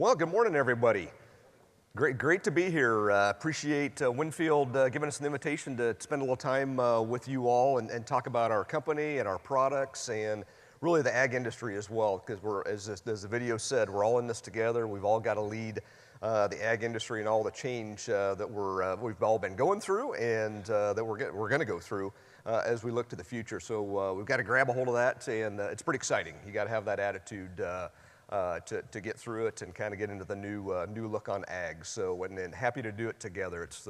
Well, good morning, everybody. Great to be here. Appreciate Winfield giving us an invitation to spend a little time with you all and talk about our company and our products and really the ag industry as well. Because as the video said, we're all in this together. We've all got to lead the ag industry and all the change that we've all been going through and that we're going to go through as we look to the future. So we've got to grab a hold of that, and it's pretty exciting. You got to have that attitude. To get through it and kind of get into the new look on ag. So, and happy to do it together. It's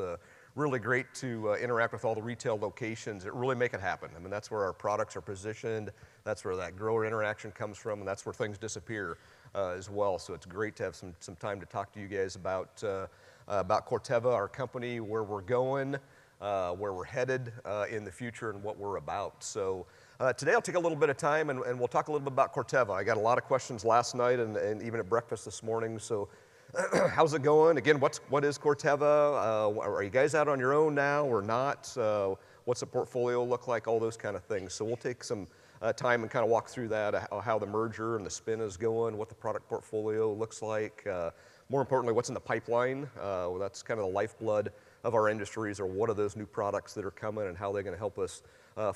really great to interact with all the retail locations that really make it happen. I mean, that's where our products are positioned. That's where that grower interaction comes from, and that's where things disappear as well. So it's great to have some time to talk to you guys about Corteva, our company, where we're going, where we're headed in the future, and what we're about. So. Today I'll take a little bit of time and we'll talk a little bit about Corteva. I got a lot of questions last night and even at breakfast this morning. So how's it going? Again, what is Corteva? Are you guys out on your own now or not? What's the portfolio look like? All those kind of things. So we'll take some time and kind of walk through that, how the merger and the spin is going, what the product portfolio looks like. More importantly, what's in the pipeline. That's kind of the lifeblood of our industries, or what are those new products that are coming and how they're going to help us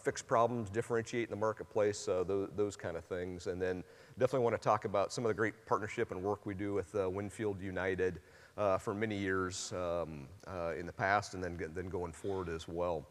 fix problems, differentiate in the marketplace, those kind of things. And then definitely want to talk about some of the great partnership and work we do with Winfield United for many years in the past, and then going forward as well.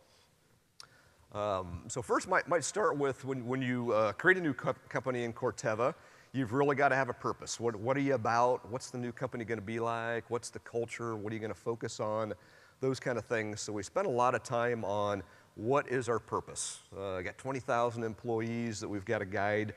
So first might start with when you create a new company in Corteva, you've really got to have a purpose. What are you about? What's the new company going to be like? What's the culture? What are you going to focus on? Those kind of things. So we spent a lot of time on what is our purpose. I got 20,000 employees that we've got to guide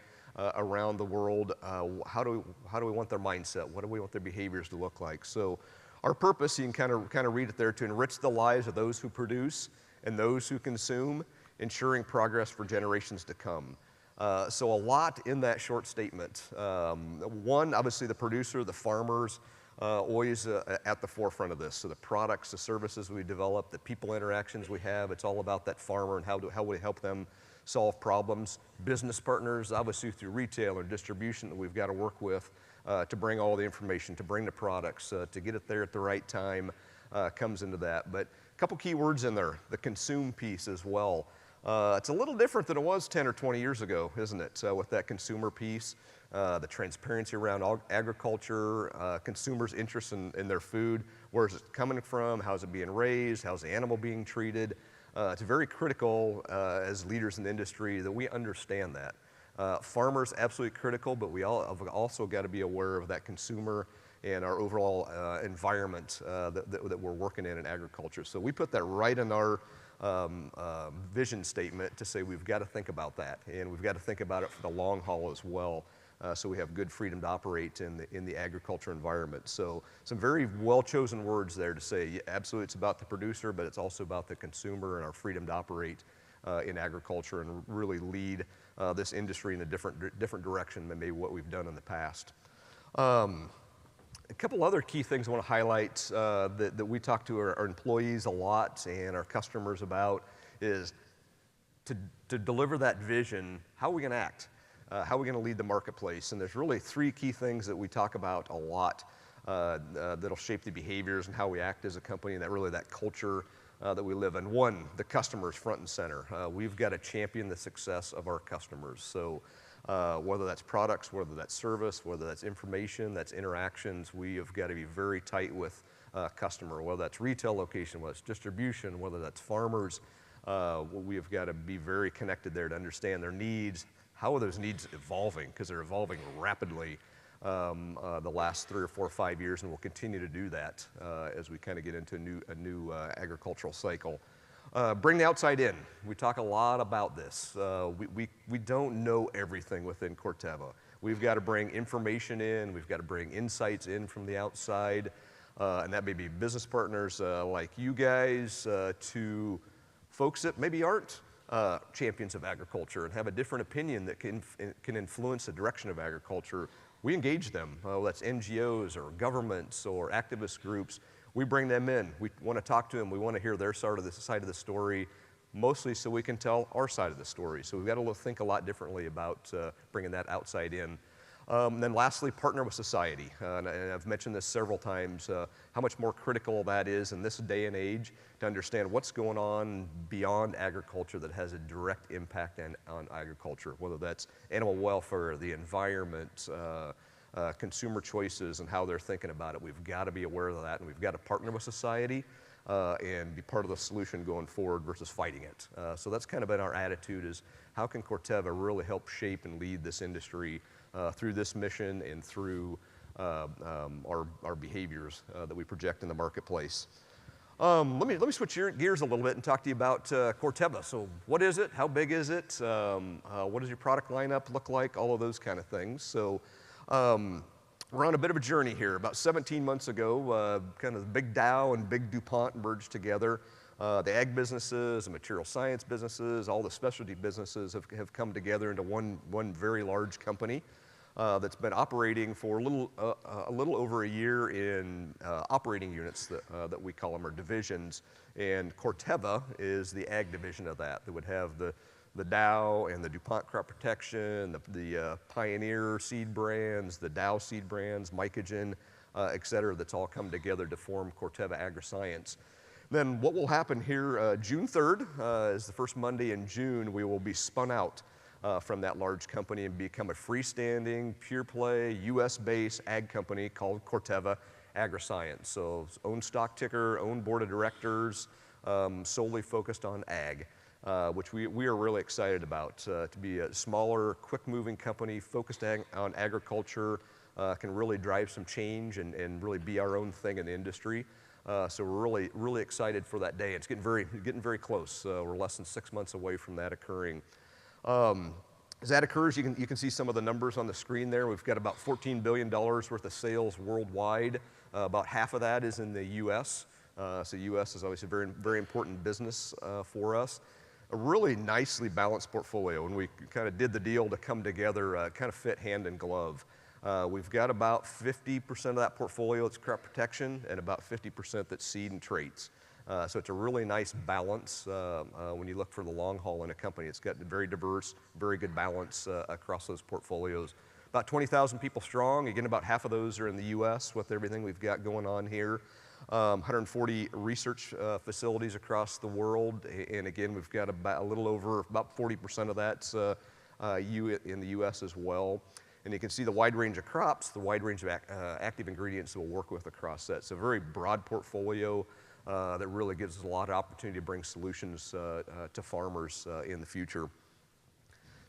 around the world. How do we want their mindset? What do we want their behaviors to look like? So our purpose, you can kind of read it there, to enrich the lives of those who produce and those who consume, ensuring progress for generations to come. So a lot in that short statement. One, obviously the producer, the farmers, always at the forefront of this. So the products, the services we develop, the people interactions we have, it's all about that farmer and how we help them solve problems. Business partners, obviously through retail or distribution that we've got to work with to bring all the information, to bring the products, to get it there at the right time comes into that. But a couple key words in there, the consume piece as well. It's a little different than it was 10 or 20 years ago, isn't it, with that consumer piece. The transparency around agriculture, consumers' interest in their food, where is it coming from, how's it being raised, how's the animal being treated. It's very critical as leaders in the industry that we understand that. Farmers, absolutely critical, but we all have also got to be aware of that consumer and our overall environment that we're working in agriculture. So we put that right in our vision statement to say we've got to think about that, and we've got to think about it for the long haul as well. So we have good freedom to operate in the agriculture environment. So some very well-chosen words there to say, yeah, absolutely it's about the producer, but it's also about the consumer and our freedom to operate in agriculture and really lead this industry in a different direction than maybe what we've done in the past. A couple other key things I want to highlight that we talk to our employees a lot and our customers about is to deliver that vision, how are we going to act? How are we going to lead the marketplace? And there's really three key things that we talk about a lot that'll shape the behaviors and how we act as a company, and that culture that we live in. One, the customer's front and center. We've got to champion the success of our customers. So whether that's products, whether that's service, whether that's information, that's interactions, we have got to be very tight with customer, whether that's retail location, whether it's distribution, whether that's farmers. We have got to be very connected there to understand their needs. How are those needs evolving? Because they're evolving rapidly the last 3 or 4 or 5 years, and we'll continue to do that as we kind of get into a new agricultural cycle. Bring the outside in. We talk a lot about this. We don't know everything within Corteva. We've got to bring information in. We've got to bring insights in from the outside, and that may be business partners like you guys to folks that maybe aren't champions of agriculture and have a different opinion that can influence the direction of agriculture. We engage them. That's NGOs or governments or activist groups. We bring them in. We want to talk to them. We want to hear their side of the story, mostly so we can tell our side of the story. So we've got to think a lot differently about bringing that outside in. And then lastly, partner with society. And I've mentioned this several times, how much more critical that is in this day and age to understand what's going on beyond agriculture that has a direct impact on agriculture, whether that's animal welfare, the environment, consumer choices, and how they're thinking about it. We've got to be aware of that, and we've got to partner with society and be part of the solution going forward versus fighting it. So that's kind of been our attitude, is how can Corteva really help shape and lead this industry through this mission and through our behaviors that we project in the marketplace. Let me switch gears a little bit and talk to you about Corteva. So what is it? How big is it? What does your product lineup look like? All of those kind of things. So we're on a bit of a journey here. About 17 months ago, kind of the big Dow and big DuPont merged together. The ag businesses, the material science businesses, all the specialty businesses have come together into one very large company that's been operating for a little over a year in operating units that we call them, or divisions. And Corteva is the ag division of that would have the Dow and the DuPont crop protection, the Pioneer seed brands, the Dow seed brands, Mycogen, et cetera, that's all come together to form Corteva Agriscience. Then what will happen here, June 3rd is the first Monday in June, we will be spun out from that large company and become a freestanding, pure play, US-based ag company called Corteva Agriscience. So own stock ticker, own board of directors, solely focused on ag. Which we are really excited about, to be a smaller, quick-moving company focused on agriculture, can really drive some change and really be our own thing in the industry. So we're really excited for that day. It's getting very close. We're less than 6 months away from that occurring. As that occurs, you can see some of the numbers on the screen there. We've got about $14 billion worth of sales worldwide. About half of that is in the U.S. So U.S. is obviously a very, very important business for us. A really nicely balanced portfolio. When we kind of did the deal to come together, kind of fit hand in glove. We've got about 50% of that portfolio that's crop protection and about 50% that's seed and traits. So it's a really nice balance when you look for the long haul in a company. It's got very diverse, very good balance across those portfolios. About 20,000 people strong. Again, about half of those are in the U.S. with everything we've got going on here. 140 research facilities across the world, and again, we've got about 40% of that's in the U.S. as well. And you can see the wide range of crops, the wide range of active ingredients that we'll work with across that. So a very broad portfolio that really gives us a lot of opportunity to bring solutions to farmers in the future.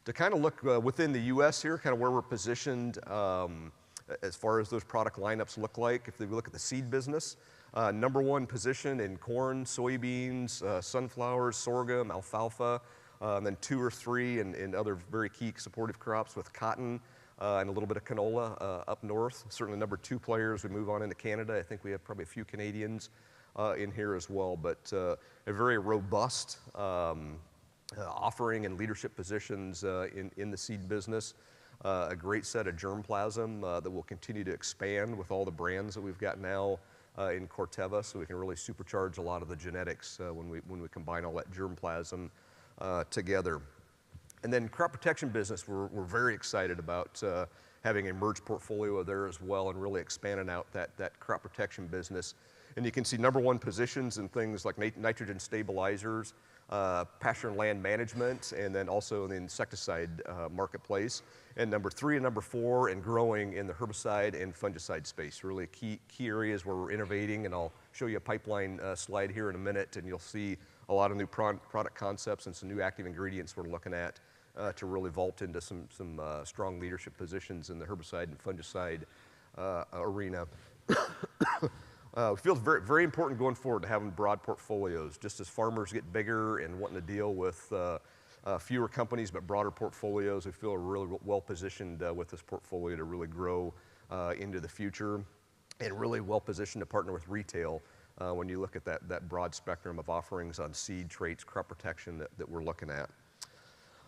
To kind of look within the U.S. here, kind of where we're positioned as far as those product lineups look like. If we look at the seed business, number one position in corn, soybeans, sunflowers, sorghum, alfalfa, and then 2 or 3 in other very key supportive crops with cotton and a little bit of canola up north. Certainly number 2 players. We move on into Canada. I think we have probably a few Canadians in here as well, but a very robust offering and leadership positions in the seed business. A great set of germplasm that will continue to expand with all the brands that we've got now in Corteva, so we can really supercharge a lot of the genetics when we combine all that germplasm together. And then crop protection business, we're very excited about having a merged portfolio there as well and really expanding out that crop protection business. And you can see number 1 positions in things like nitrogen stabilizers, pasture and land management, and then also in the insecticide marketplace. And number 3 and number 4 and growing in the herbicide and fungicide space. Really key areas where we're innovating, and I'll show you a pipeline slide here in a minute, and you'll see a lot of new product concepts and some new active ingredients we're looking at to really vault into some strong leadership positions in the herbicide and fungicide arena. It feels very, very important going forward to having broad portfolios. Just as farmers get bigger and wanting to deal with fewer companies but broader portfolios, we feel we're really well positioned with this portfolio to really grow into the future, and really well positioned to partner with retail when you look at that broad spectrum of offerings on seed, traits, crop protection that we're looking at.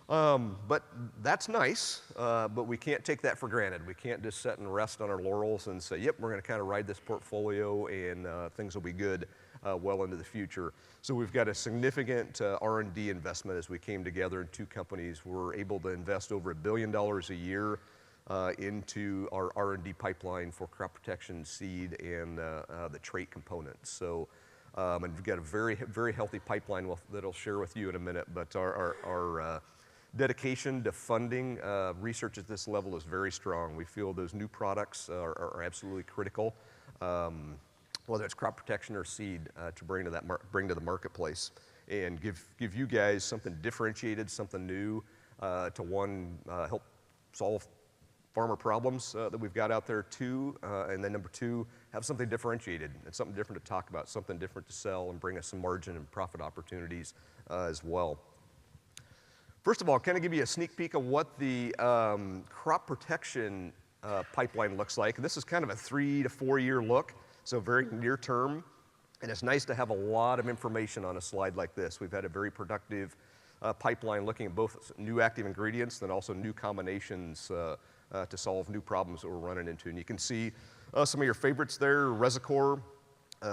But that's nice, but we can't take that for granted. We can't just sit and rest on our laurels and say, yep, we're going to kind of ride this portfolio and things will be good well into the future. So we've got a significant R&D investment as we came together in 2 companies. We're able to invest over $1 billion a year into our R&D pipeline for crop protection, seed, and the trait components. So, and we've got a very healthy pipeline that I'll share with you in a minute, but our dedication to funding research at this level is very strong. We feel those new products are absolutely critical, whether it's crop protection or seed, to bring to the marketplace and give you guys something differentiated, something new, to help solve farmer problems that we've got out there, two, and then number two, have something differentiated and something different to talk about, something different to sell and bring us some margin and profit opportunities as well. First of all, kind of give you a sneak peek of what the crop protection pipeline looks like. And this is kind of a 3 to 4 year look, so very near term. And it's nice to have a lot of information on a slide like this. We've had a very productive pipeline looking at both new active ingredients and also new combinations to solve new problems that we're running into. And you can see some of your favorites there. Resicor,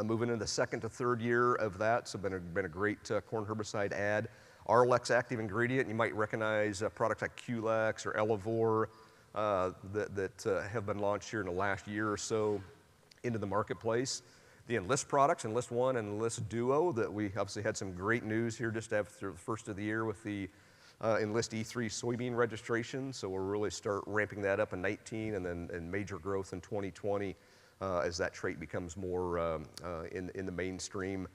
moving into the 2nd to 3rd year of that, so been a great corn herbicide ad. Arlex active ingredient, you might recognize products like Culex or Elevore that have been launched here in the last year or so into the marketplace. The Enlist products, Enlist One and Enlist Duo, that we obviously had some great news here just after the first of the year with the Enlist E3 soybean registration. So we'll really start ramping that up in 19 and then major growth in 2020 as that trait becomes more in the mainstream.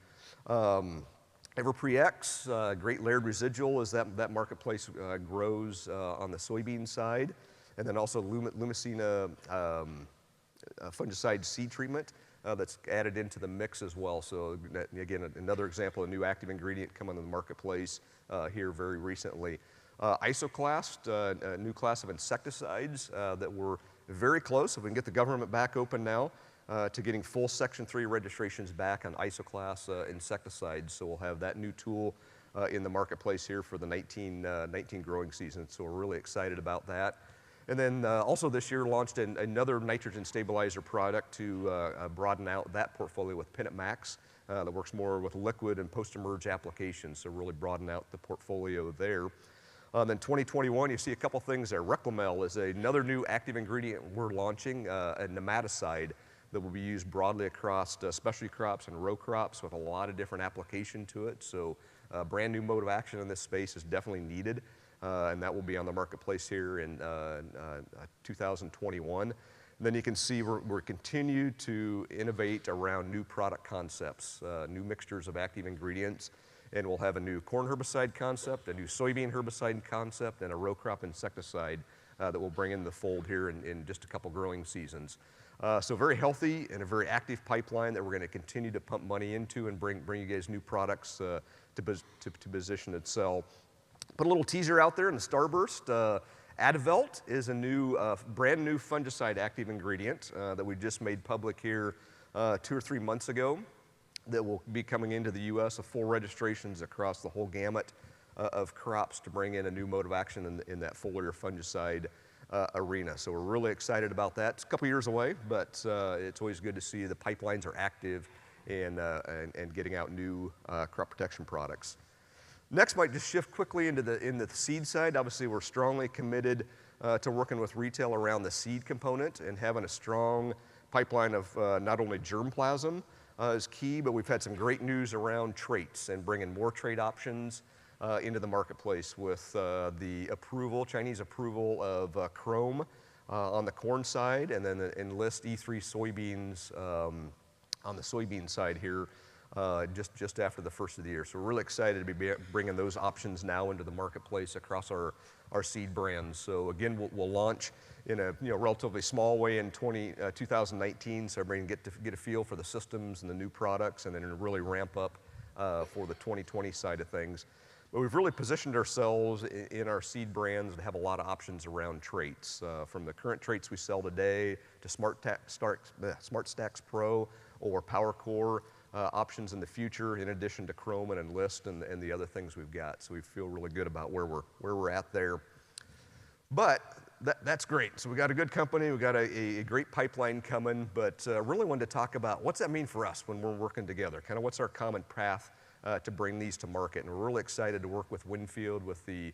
Everpre-X, great layered residual as that marketplace grows on the soybean side. And then also Lumicina fungicide seed treatment that's added into the mix as well. So again, another example of a new active ingredient coming to the marketplace here very recently. Isoclast, a new class of insecticides that we're very close, if we can get the government back open now, to getting full Section 3 registrations back on Isoclast insecticides. So we'll have that new tool in the marketplace here for the 19 growing season. So we're really excited about that. And then also this year launched another nitrogen stabilizer product to broaden out that portfolio with Pennant Max that works more with liquid and post-emerge applications. So really broaden out the portfolio there. Then 2021, you see a couple things there. Reclamel is another new active ingredient we're launching, a nematicide that will be used broadly across specialty crops and row crops with a lot of different application to it. So a brand new mode of action in this space is definitely needed, and that will be on the marketplace here in 2021. And then you can see we're continue to innovate around new product concepts, new mixtures of active ingredients, and we'll have a new corn herbicide concept, a new soybean herbicide concept, and a row crop insecticide that we'll bring in the fold here in just a couple growing seasons. So very healthy and a very active pipeline that we're going to continue to pump money into and bring you guys new products to position and sell. Put a little teaser out there in the Starburst. Adavelt is a new, brand new fungicide active ingredient that we just made public here 2 or 3 months ago that will be coming into the U.S. of full registrations across the whole gamut of crops to bring in a new mode of action in that foliar fungicide arena. So we're really excited about that. It's a couple years away, but it's always good to see the pipelines are active and getting out new crop protection products. Next, might just shift quickly into the seed side. Obviously, we're strongly committed to working with retail around the seed component and having a strong pipeline of not only germplasm is key, but we've had some great news around traits and bringing more trait options into the marketplace with the Chinese approval of Chrome on the corn side, and then the Enlist E3 soybeans on the soybean side here just after the first of the year. So we're really excited to be bringing those options now into the marketplace across our seed brands. So again, we'll launch in a relatively small way in 2019, so everybody can get a feel for the systems and the new products, and then really ramp up for the 2020 side of things. But we've really positioned ourselves in our seed brands to have a lot of options around traits, from the current traits we sell today to Smart Stacks Pro or PowerCore options in the future, in addition to Chrome and Enlist and the other things we've got. So we feel really good about where we're at there. But that's great. So we got a good company, we got a great pipeline coming, but really wanted to talk about what's that mean for us when we're working together, kind of what's our common path to bring these to market. And we're really excited to work with Winfield with the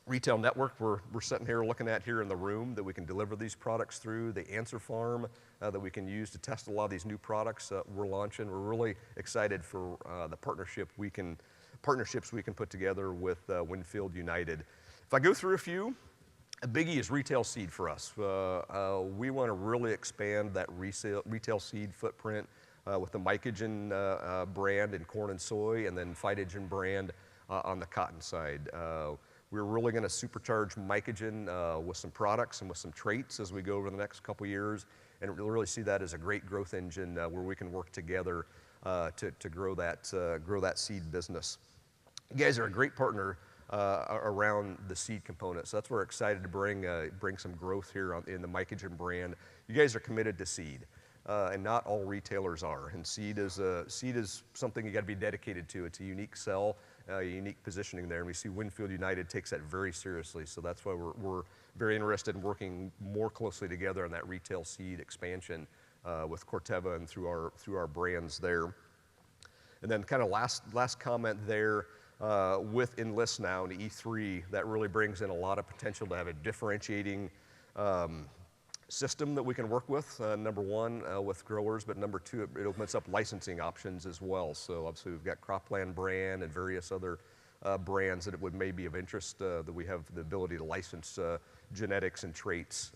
retail network we're sitting here looking at here in the room that we can deliver these products through, the answer farm that we can use to test a lot of these new products we're launching. We're really excited for the partnerships we can put together with Winfield United. If I go through a few, a biggie is retail seed for us. We want to really expand that retail seed footprint with the Mycogen brand in corn and soy, and then Phytogen brand on the cotton side. We're really going to supercharge Mycogen with some products and with some traits as we go over the next couple years, and really see that as a great growth engine where we can work together to grow that seed business. You guys are a great partner around the seed component, so that's where we're excited to bring some growth here in the Mycogen brand. You guys are committed to seed, and not all retailers are. And seed is something you got to be dedicated to. It's a unique sell, unique positioning there, and we see Winfield United takes that very seriously. So that's why we're very interested in working more closely together on that retail seed expansion with Corteva and through our brands there. And then kind of last comment there. With Enlist now and E3, that really brings in a lot of potential to have a differentiating system that we can work with, number one, with growers, but number two, it opens up licensing options as well. So obviously we've got Cropland brand and various other brands that it may be of interest that we have the ability to license genetics and traits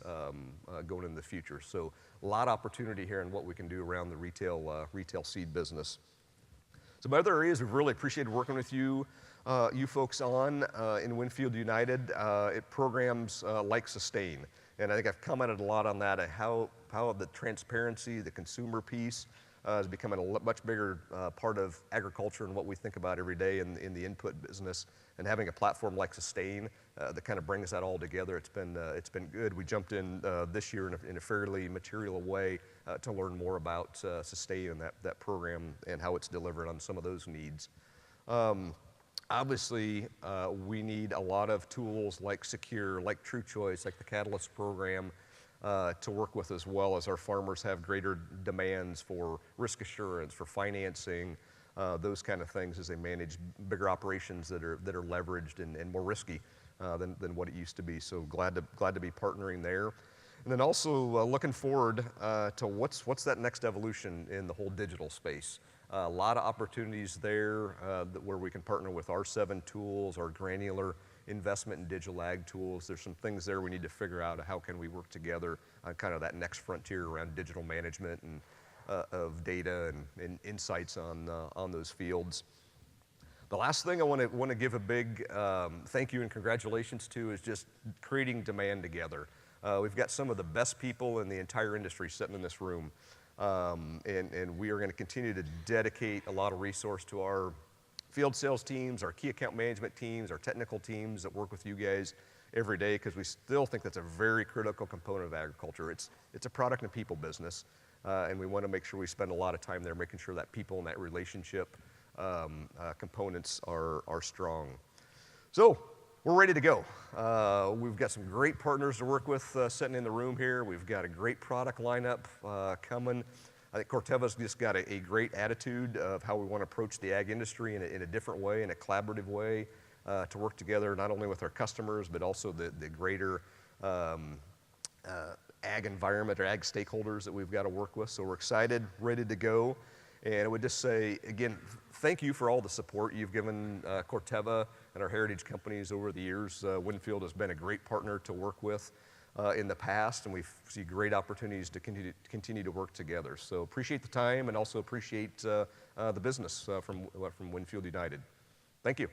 going into the future. So a lot of opportunity here in what we can do around the retail seed business. Some other areas we've really appreciated working with you folks on in Winfield United, programs like Sustain. And I think I've commented a lot on that, how the transparency, the consumer piece is becoming a much bigger part of agriculture and what we think about every day in the input business. And having a platform like Sustain that kind of brings that all together, it's been good. We jumped in this year in a fairly material way to learn more about Sustain and that program and how it's delivered on some of those needs. Obviously, we need a lot of tools like Secure, like True Choice, like the Catalyst program to work with, as well as our farmers have greater demands for risk assurance, for financing, those kind of things as they manage bigger operations that are leveraged and more risky than what it used to be. So glad to be partnering there. And then also looking forward to what's that next evolution in the whole digital space. A lot of opportunities there where we can partner with our 7 tools, our granular investment in digital ag tools. There's some things there we need to figure out how can we work together on kind of that next frontier around digital management and of data and insights on those fields. The last thing I want to give a big thank you and congratulations to is just creating demand together. We've got some of the best people in the entire industry sitting in this room. And we are going to continue to dedicate a lot of resource to our field sales teams, our key account management teams, our technical teams that work with you guys every day, because we still think that's a very critical component of agriculture. It's a product and people business, and we want to make sure we spend a lot of time there making sure that people and that relationship components are strong. So we're ready to go. We've got some great partners to work with sitting in the room here. We've got a great product lineup coming. I think Corteva's just got a great attitude of how we want to approach the ag industry in a different way, in a collaborative way, to work together not only with our customers, but also the greater ag environment or ag stakeholders that we've got to work with. So we're excited, ready to go. And I would just say, again, thank you for all the support you've given Corteva and our heritage companies over the years. Winfield has been a great partner to work with in the past, and we see great opportunities to continue to work together. So appreciate the time and also appreciate the business from Winfield United. Thank you.